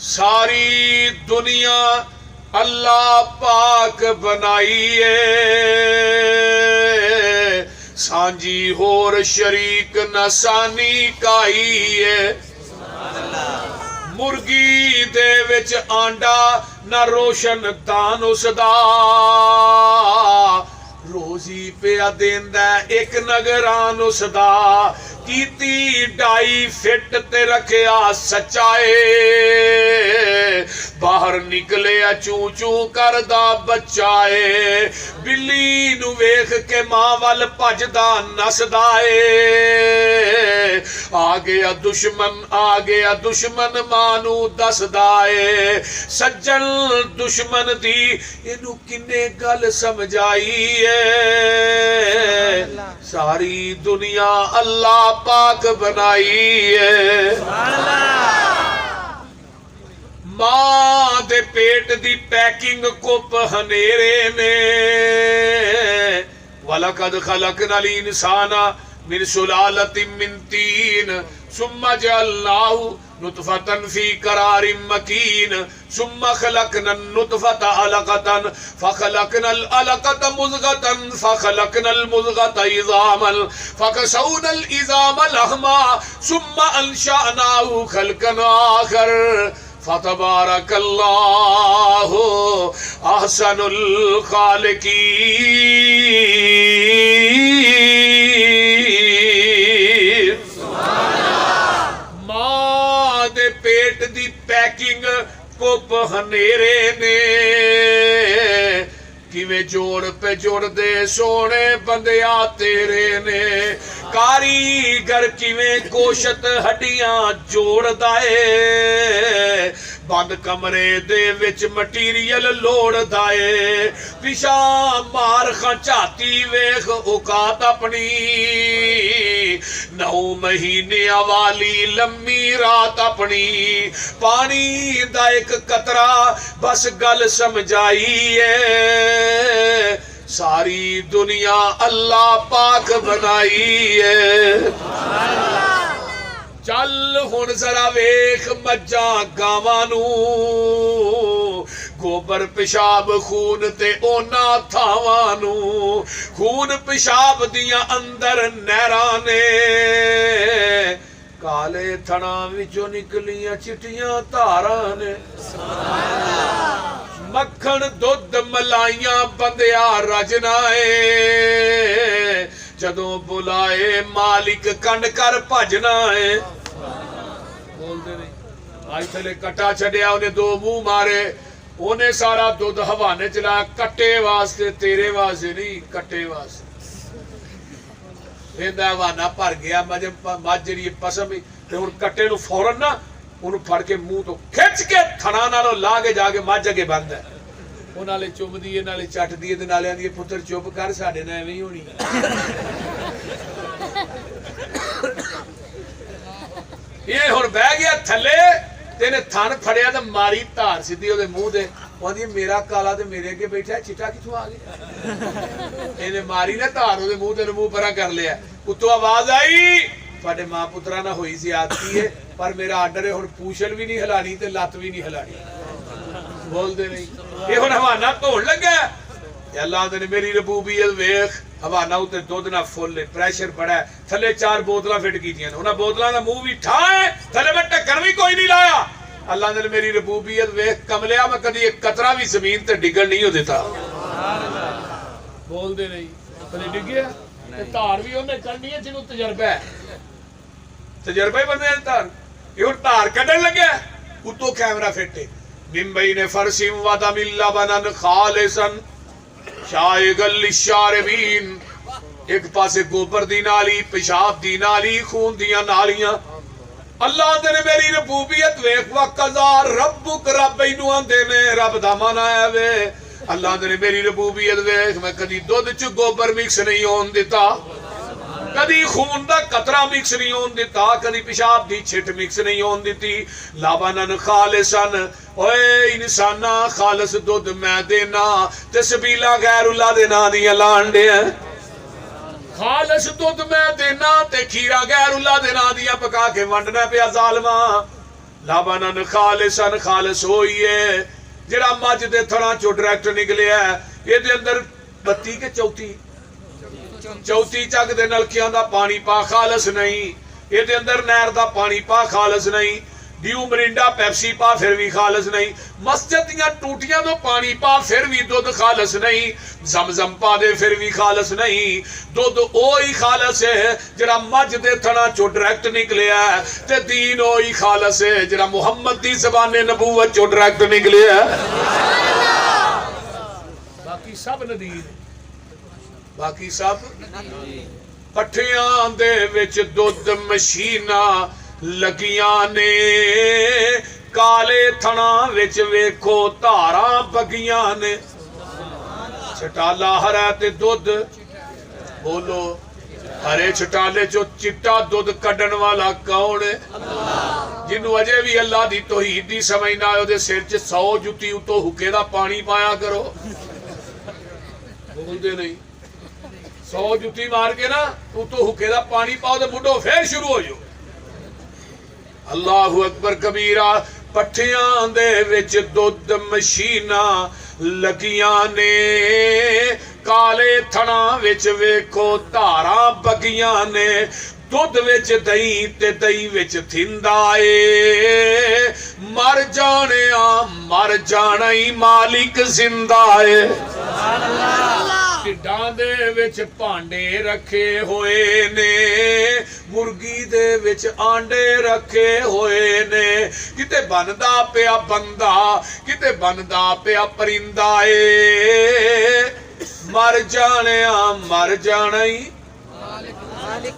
सारी दुनिया अल्लाह पाक बनाई है, सांझी होर शरीक नसानी काई है। मुर्गी दे विच आंडा ना रोशन दान उसदा, रोजी पिया देंदा एक नगरान उसदा। कीती डाई फिट ते रखिया सच्चाए, बाहर निकले चू चू करदा बच्चाए। बिल्ली नू वेख के मां वल भजदा नसदा ए, आ गया दुश्मन मां नू दसदा ए। सज्जन दुश्मन दी इनू किन्ने गल समझाई है, सारी दुनिया अल्लाह पाक बनाई है। मां दे पेट दी पैकिंग कुप हनेरे ने, वलकद खलकनल इंसाना मिन सुलालतिन मिन तीन सुम्मा जअलनाहु नुतफतन फी करारिन मकीन सुम्मा खलकनन नुतफत अलकतन फखलकनल अलकत मुज़गतन फखलकनल मुज़गत इज़ामन फकसौनल इज़ाम लहमा सुम्मा अंशअनाहु खल्कन आखर फतबारकल्लाहु अहसनुल खालिकीन। मां दे पेट दी पैकिंग कुप हनेरे ने, किवें जोड़ पे जोड़ दे सोने बंदिया तेरे ने। कारीगर किवें गोशत हड्डियां जोड़दा ए, बंद कमरे दे विच मटीरियल लोड़दा ए। पिछा मार खचाती वेख औकात अपनी, 9 महीने वाली लम्मी रात अपनी। पानी दा एक कतरा बस गल समझाई है, सारी दुनिया अल्लाह पाक बनाई है। चल हुण जरा वेख मज्जा गावां नू, गोबर पेशाब खून ते ओना थावां नू। खून पेशाब दियां अंदर नहरां ने, काले थणा विचों निकलियां चिट्टियां धारां ने। मक्खन दुध मलाइयां बंदिया रजना है, जदों बुलाए मालिक कंड कर भजना है। बोलते नहीं आज थले कट्टा छड़िया, उन्हें 2 मुंह मारे, उन्हें सारा दुध हवाने चलाया। कट्टे वास्ते, तेरे वास्ते नहीं, कट्टे वास्ते। हवाना भर गया मझ जी पसम, कट्टे नू फौरन ना उन्होंने फड़ के मुंह तो खिंच के थना नालों ला के जाके मझ अगे बंद है। वो नाले चुभदी है, नाले चटदी है, नाले आंदी है पुत्र चुप कर, साडे नाल एवें ही होनी। ये हुण बह गया थले, तेने थन फड़िया तो मारी धार सीधी ओदे मुंह दे। आंदी मेरा काला ते मेरे अगे बैठा, चिट्टा किथों आ गया? इहने मारी ना धार ओदे मुंह ते, मुंह परा कर लिया। उत्तों आवाज आई, तुहाडे मां पुत्रा ना होई ज़्यादती है, पर मेरा आर्डर है हुण पूछल भी नहीं हिलानी ते लत्त भी नहीं हिलानी। बोलते नहीं ये हुण हवाना धोण लगा। अल्लाह ने मेरी रबूबियत वेख, हवाना उत्ते दुध ना फुल है, प्रेशर बड़ा है, थले 4 बोतलां फिट कीतियां, उन्हां बोतलां दा मुंह भी ठा है, थले मैं ढक्कन भी कोई नहीं लाया। अल्लाह ने मेरी रबूबियत वेख, कमलिया मैं कदी एक कतरा भी जमीन ते डिगण नहीं हो देता। बोलते नहीं कदी डिगया धार भी उन्हें करनी है, जिन्हों तजर्बा है, तजर्बा ही बंदे धार। ये हुण धार कढण लग्या, उत्तों कैमरा फिट है। मुंबई ने फरसिम वादा मिल्ला बनन खालिसन शायगल लिशारबीन। एक पासे गोबर दी नाली, पेशाब दी नाली, खून दियां नालियां। अल्लाह ने मेरी रबूबियत वेख, वकज़ा रब्बुक, रब इनू आंदे ने, रब दा माना है वे। अल्लाह ने मेरी रबूबियत वेख, मैं कदी दुध च गोबर मिक्स नहीं होन दिता, कदी खून दा कतरा मिक्स नहीं होन दिता, कदी पेशाब दी छिट मिक्स नहीं होन दिती। लाबानन खालिसन, ओए इंसाना खालिस दुध मैं देना ते सबीला गैरुल्लाह दे नां दियां लाण दे। खालिस दुध मैं देना ते खीरा गैरुल्लाह दे नां दियां पका के वंडना पिया जालमा। लाबानन खालिसन खालिस होई है जेड़ा मज दे थड़ा चो डायरेक्ट निकलिया ये अंदर 32 के 34 चक दे नलकियां दा पानी पा खालिस नहीं ये अंदर नहर दा पानी पा खालिस नहीं ड्यू मरिंडा पैप्सी पा फिर भी खालिस नहीं मस्जिद दियां टूटियां तो पानी पा फिर भी दुध खालिस नहीं जमजम पा दे फिर भी खालिस नहीं दुध ओ ही खालिस है जरा मज दे थना चो डायरेक्ट निकलिया ते दीन ओ ही खालिस है जरा मुहम्मद दी ज़बाने नबूवत चो डायरेक्ट निकलिया बाकी सब नदीर बाकी सब पट्ठियां दे विच दुध मशीना लगियां ने काले थना विच वेखो धारा बगियां ने छटाला हरा ते दुध बोलो हरे छटाले चो चिट्टा दुध कड्डण वाला कौन है जिन्हों अजे भी अल्लाह दी तौहीद दी समझ ना आए सिर च 100 जुत्ती उतो हुक्के दा पानी पाया करो बोलते नहीं 100 जुत्ती मार के ना उतो हुक्के दा पानी पाओ तो मुंडो फिर शुरू हो जाओ अल्लाहु अकबर कबीरा पट्ठियां दे विच दुध मशीना लगियां ने काले थना विच वेखो धारा बगियां ने दुध विच दही ते दही विच थिंदा ए मर जाना ही मालिक जिंदा है ढिड्डां दे विच भांडे रखे होए ने मुर्गी दे विच आंडे रखे होए ने किते बनदा पिया बंदा किते बनदा पिया परिंदा ए मर जाना ही